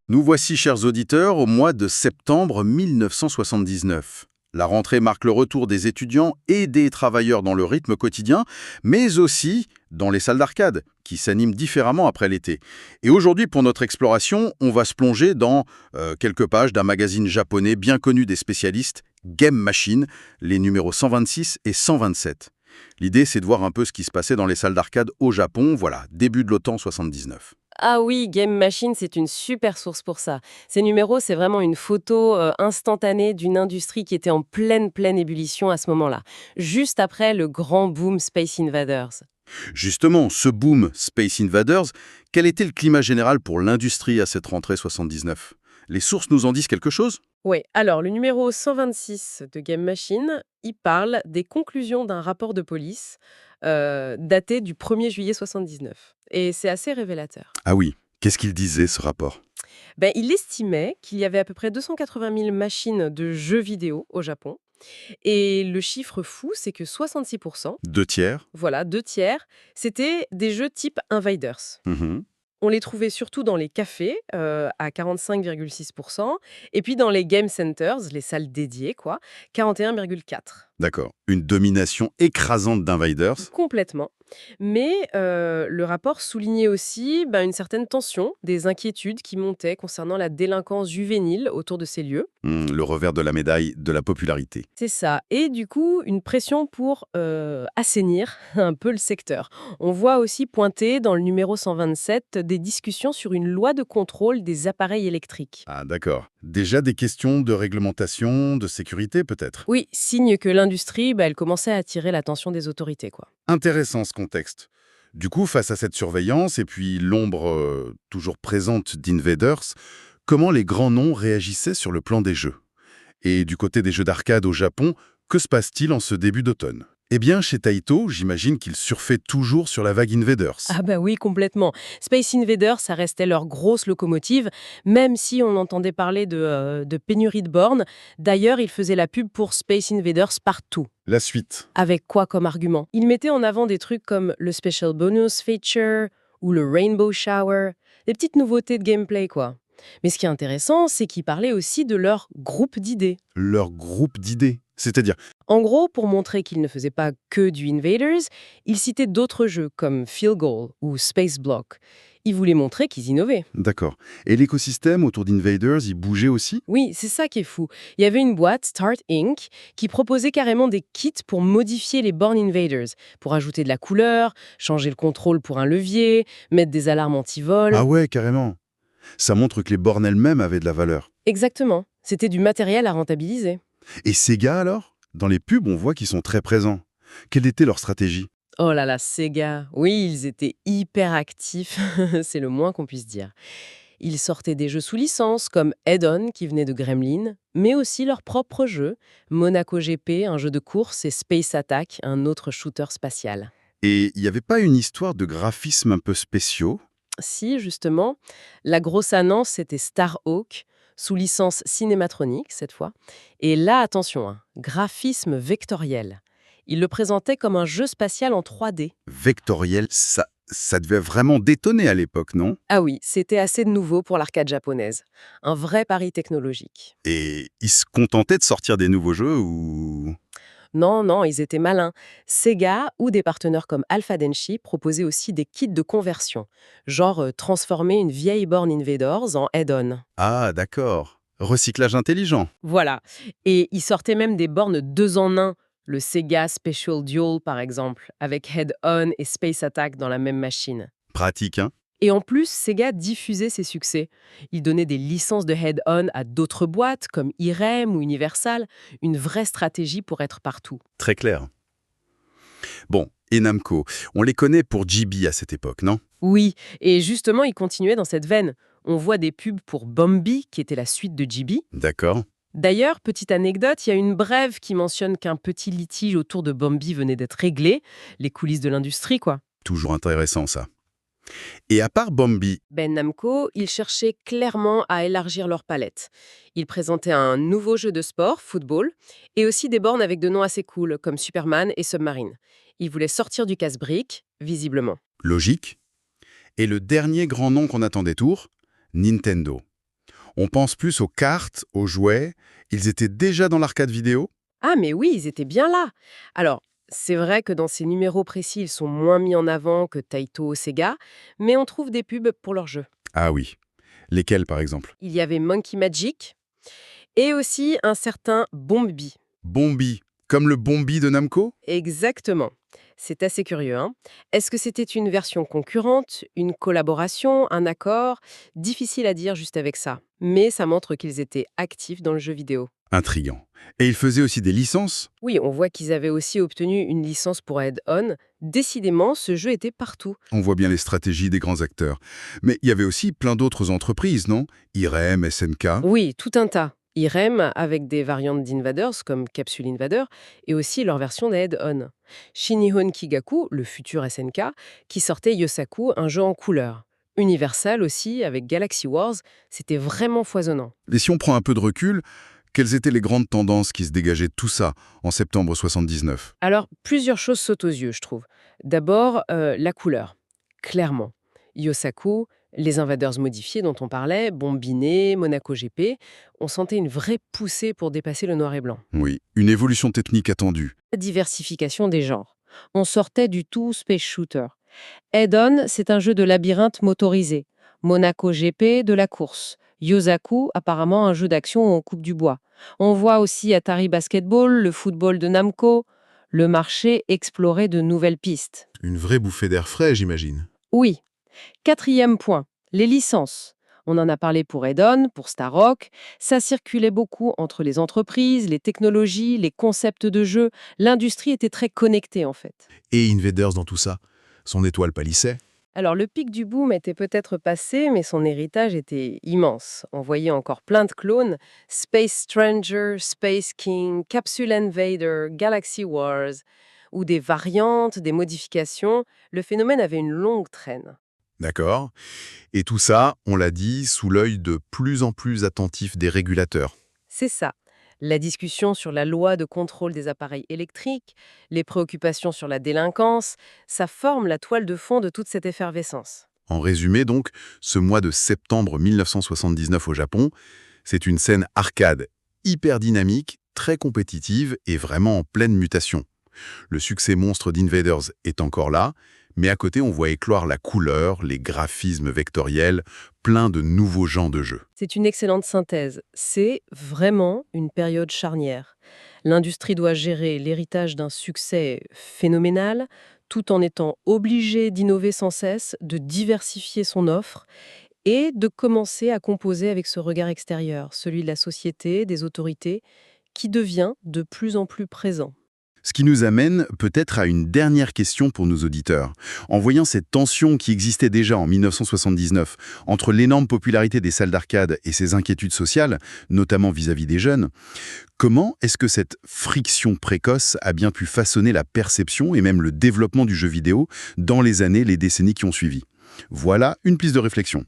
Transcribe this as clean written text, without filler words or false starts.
Nous voici, chers auditeurs, au mois de septembre 1979. La rentrée marque le retour des étudiants et des travailleurs dans le rythme quotidien, mais aussi dans les salles d'arcade, qui s'animent différemment après l'été. Et aujourd'hui, pour notre exploration, on va se plonger dans quelques pages d'un magazine japonais bien connu des spécialistes, Game Machine, les numéros 126 et 127. L'idée, c'est de voir un peu ce qui se passait dans les salles d'arcade au Japon, voilà, début de l'automne 79. Ah oui, Game Machine, c'est une super source pour ça. Ces numéros, c'est vraiment une photo instantanée d'une industrie qui était en pleine ébullition à ce moment-là, juste après le grand boom Space Invaders. Justement, ce boom Space Invaders, quel était le climat général pour l'industrie à cette rentrée 79? Les sources nous en disent quelque chose? Oui, alors le numéro 126 de Game Machine, il parle des conclusions d'un rapport de police daté du 1er juillet 79. Et c'est assez révélateur. Ah oui, qu'est-ce qu'il disait ce rapport? Ben, il estimait qu'il y avait à peu près 280 000 machines de jeux vidéo au Japon. Et le chiffre fou, c'est que 66%, Deux tiers? voilà, 2 tiers, c'était des jeux type Invaders. Mhm. On les trouvait surtout dans les cafés, à 45,6%, et puis dans les game centers, les salles dédiées, quoi, 41,4%. D'accord. Une domination écrasante d'Invaders. Complètement. Mais le rapport soulignait aussi une certaine tension, des inquiétudes qui montaient concernant la délinquance juvénile autour de ces lieux. Le revers de la médaille de la popularité. C'est ça. Et du coup, une pression pour assainir un peu le secteur. On voit aussi pointer dans le numéro 127 des discussions sur une loi de contrôle des appareils électriques. Ah d'accord. Déjà des questions de réglementation, de sécurité peut-être. Oui, signe que l'industrie, elle commençait à attirer l'attention des autorités, quoi. Intéressant ce contexte. Du coup, face à cette surveillance et puis l'ombre toujours présente d'Invaders, comment les grands noms réagissaient sur le plan des jeux? Et du côté des jeux d'arcade au Japon, que se passe-t-il en ce début d'automne? Eh bien, chez Taito, j'imagine qu'ils surfaient toujours sur la vague Invaders. Ah bah oui, complètement. Space Invaders, ça restait leur grosse locomotive, même si on entendait parler de pénurie de bornes. D'ailleurs, ils faisaient la pub pour Space Invaders partout. La suite. Avec quoi comme argument? Ils mettaient en avant des trucs comme le Special Bonus Feature ou le Rainbow Shower, des petites nouveautés de gameplay, quoi. Mais ce qui est intéressant, c'est qu'ils parlaient aussi de leur groupe d'idées. Leur groupe d'idées. C'est-à-dire, En gros, pour montrer qu'ils ne faisaient pas que du Invaders, ils citaient d'autres jeux comme Field Goal ou Space Block. Ils voulaient montrer qu'ils innovaient. d'accord. Et l'écosystème autour d'Invaders, il bougeait aussi? Oui, c'est ça qui est fou. Il y avait une boîte, Start Inc., qui proposait carrément des kits pour modifier les bornes Invaders, pour ajouter de la couleur, changer le contrôle pour un levier, mettre des alarmes anti-vol. Ah ouais, carrément. Ça montre que les bornes elles-mêmes avaient de la valeur. Exactement. C'était du matériel à rentabiliser. Et Sega alors? Dans les pubs, on voit qu'ils sont très présents. Quelle était leur stratégie? Oh là là, Sega. Oui, ils étaient hyper actifs, c'est le moins qu'on puisse dire. Ils sortaient des jeux sous licence comme Head-On qui venait de Gremlin, mais aussi leurs propres jeux, Monaco GP, un jeu de course, et Space Attack, un autre shooter spatial. Et il n'y avait pas une histoire de graphismes un peu spéciaux? Si, justement, la grosse annonce, c'était Starhawk, sous licence cinématronique cette fois. Et là, attention, graphisme vectoriel. Ils le présentaient comme un jeu spatial en 3D. Vectoriel, ça devait vraiment détonner à l'époque, non? Ah oui, c'était assez nouveau pour l'arcade japonaise. Un vrai pari technologique. Et ils se contentaient de sortir des nouveaux jeux ou... Non, non, ils étaient malins. Sega ou des partenaires comme Alpha Denshi proposaient aussi des kits de conversion, genre transformer une vieille borne Invaders en add-on. Ah, d'accord. Recyclage intelligent. Voilà. Et ils sortaient même des bornes 2 en 1, le Sega Special Dual par exemple, avec Head-On et Space Attack dans la même machine. Pratique, hein? Et en plus, Sega diffusait ses succès. Il donnait des licences de Head-On à d'autres boîtes comme Irem ou Universal, une vraie stratégie pour être partout. Très clair. Bon, et Namco, on les connaît pour GB à cette époque, non? Oui, et justement, il continuait dans cette veine. On voit des pubs pour Bambi, qui était la suite de GB. D'accord. D'ailleurs, petite anecdote, il y a une brève qui mentionne qu'un petit litige autour de Bambi venait d'être réglé, les coulisses de l'industrie, quoi. Toujours intéressant, ça. Et à part Bambi, Namco, ils cherchaient clairement à élargir leur palette. Ils présentaient un nouveau jeu de sport, football, et aussi des bornes avec de noms assez cool, comme Superman et Submarine. Ils voulaient sortir du casse-brique, visiblement. logique. Et le dernier grand nom qu'on attendait tour, Nintendo. On pense plus aux cartes, aux jouets. Ils étaient déjà dans l'arcade vidéo? Ah mais oui, ils étaient bien là. Alors, c'est vrai que dans ces numéros précis, ils sont moins mis en avant que Taito ou Sega, mais on trouve des pubs pour leurs jeux. Ah oui. Lesquels, par exemple? Il y avait Monkey Magic et aussi un certain Bombi. Bombi. Comme le Bombi de Namco? Exactement. C'est assez curieux, hein. Est-ce que c'était une version concurrente, une collaboration, un accord? Difficile à dire juste avec ça. Mais ça montre qu'ils étaient actifs dans le jeu vidéo. Intriguant. Et ils faisaient aussi des licences? Oui, on voit qu'ils avaient aussi obtenu une licence pour Add-on. Décidément, ce jeu était partout. On voit bien les stratégies des grands acteurs. Mais il y avait aussi plein d'autres entreprises, non? Irem, SNK. Oui, tout un tas. Irem, avec des variantes d'Invaders comme Capsule Invader, et aussi leur version d'Add-on. Shinihon Kigaku, le futur SNK, qui sortait Yosaku, un jeu en couleur. Universal aussi, avec Galaxy Wars, c'était vraiment foisonnant. Et si on prend un peu de recul, quelles étaient les grandes tendances qui se dégageaient de tout ça en septembre 79? Alors, plusieurs choses sautent aux yeux, je trouve. D'abord, la couleur. Clairement. Yosaku, les Invaders modifiés dont on parlait, Bombiné, Monaco GP, on sentait une vraie poussée pour dépasser le noir et blanc. Oui, une évolution technique attendue. La diversification des genres. On sortait du tout space shooter. Head-On, c'est un jeu de labyrinthe motorisé. Monaco GP, de la course. Yosaku, apparemment un jeu d'action où on coupe du bois. On voit aussi Atari Basketball, le football de Namco. Le marché explorait de nouvelles pistes. Une vraie bouffée d'air frais, j'imagine. Oui. Quatrième point, les licences. On en a parlé pour Edon, pour Starrock. Ça circulait beaucoup entre les entreprises, les technologies, les concepts de jeux. L'industrie était très connectée en fait. Et Invaders dans tout ça. Son étoile pâlissait. Alors le pic du boom était peut-être passé, mais son héritage était immense. On voyait encore plein de clones. Space Stranger, Space King, Capsule Invader, Galaxy Wars, ou des variantes, des modifications. Le phénomène avait une longue traîne. D'accord. Et tout ça, on l'a dit, sous l'œil de plus en plus attentif des régulateurs. C'est ça. La discussion sur la loi de contrôle des appareils électriques, les préoccupations sur la délinquance, ça forme la toile de fond de toute cette effervescence. En résumé donc, ce mois de septembre 1979 au Japon, c'est une scène arcade, hyper dynamique, très compétitive et vraiment en pleine mutation. Le succès monstre d'Invaders est encore là, mais à côté on voit éclore la couleur, les graphismes vectoriels, plein de nouveaux genres de jeux. C'est une excellente synthèse. C'est vraiment une période charnière. L'industrie doit gérer l'héritage d'un succès phénoménal, tout en étant obligée d'innover sans cesse, de diversifier son offre et de commencer à composer avec ce regard extérieur, celui de la société, des autorités, qui devient de plus en plus présent. Ce qui nous amène peut-être à une dernière question pour nos auditeurs. En voyant cette tension qui existait déjà en 1979 entre l'énorme popularité des salles d'arcade et ses inquiétudes sociales, notamment vis-à-vis des jeunes, comment est-ce que cette friction précoce a bien pu façonner la perception et même le développement du jeu vidéo dans les années, les décennies qui ont suivi? Voilà une piste de réflexion.